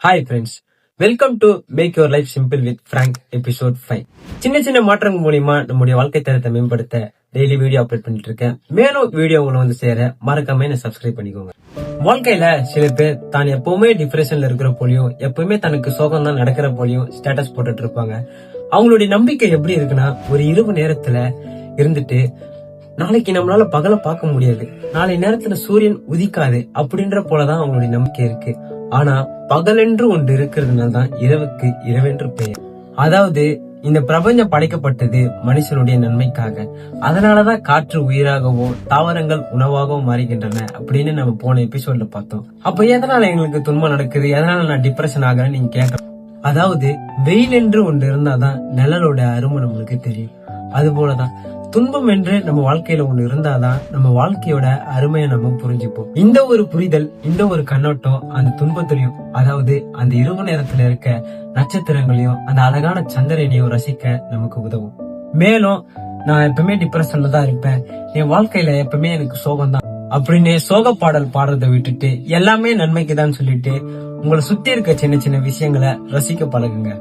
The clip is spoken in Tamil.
Hi friends, welcome to make your life simple with Frank episode 5. சின்ன சின்ன மாற்றங்கள் மூலியமா நம்முடைய வாழ்க்கை தரத்தை மேம்படுத்த டெய்லி வீடியோ அப்லோட் பண்ணிட்டு இருக்கேன். மேலும் வீடியோ உங்களை வந்து சேர மறக்காம என்ன சப்ஸ்கிரைப் பண்ணிக்கோங்க. வாழ்க்கையில சில பேர் தான் எப்பவுமே டிப்ரெஷன்ல இருக்கிற போலியும் எப்பவுமே தனக்கு சோகம் தான் நடக்கிற போலியும் ஸ்டேட்டஸ் போட்டுட்டு இருப்பாங்க. அவங்களுடைய நம்பிக்கை எப்படி இருக்குன்னா, ஒரு இரவு நேரத்துல இருந்துட்டு நாளைக்கு நம்மளால பகல பார்க்க முடியாது, நாளை நேரத்துல சூரியன் உதிக்காது அப்படின்ற போலதான் அவங்களுடைய நம்பிக்கை இருக்கு. ஆனா பகலென்று ஒன்று இருக்கிறதுனால தான் இரவுக்கு இரவென்று பெயர். அதாவது இந்த பிரபஞ்சம் படைக்கப்பட்டது மனுஷனுடைய நன்மைக்காக. அதனாலதான் காற்று உயிராகவோ தாவரங்கள் உணவாகவும் மாறுகின்றன அப்படின்னு நம்ம போன எபிசோட்ல பார்த்தோம். அப்ப எதனால எங்களுக்கு துன்பம் நடக்குது, எதனால நான் டிப்ரெஷன் ஆகிறேன்னு நீங்க கேட்கலாம். அதாவது வெயில் என்று ஒன்று இருந்தாதான் நிழலோட அருமை நம்மளுக்கு தெரியும். அது போலதான் துன்பம் என்று நம்ம வாழ்க்கையில ஒண்ணு இருந்தாதான் நம்ம வாழ்க்கையோட அருமையை நம்ம புரிஞ்சுப்போம். இந்த ஒரு புரிதல், இந்த ஒரு கண்ணோட்டம் அந்த துன்பத்திலையும், அதாவது அந்த இரவு நேரத்துல இருக்க நட்சத்திரங்களையும் அந்த அழகான சந்திரனையும் ரசிக்க நமக்கு உதவும். மேலும் நான் எப்பவுமே டிப்ரெஷன்ல தான் இருப்பேன், என் வாழ்க்கையில எப்பவுமே எனக்கு சோகம் தான் அப்படின்னு சோக பாடல் பாடுறதை விட்டுட்டு எல்லாமே நன்மைக்கு தான் சொல்லிட்டு உங்களை சுத்தி இருக்க சின்ன சின்ன விஷயங்களை ரசிக்க பழகுங்க.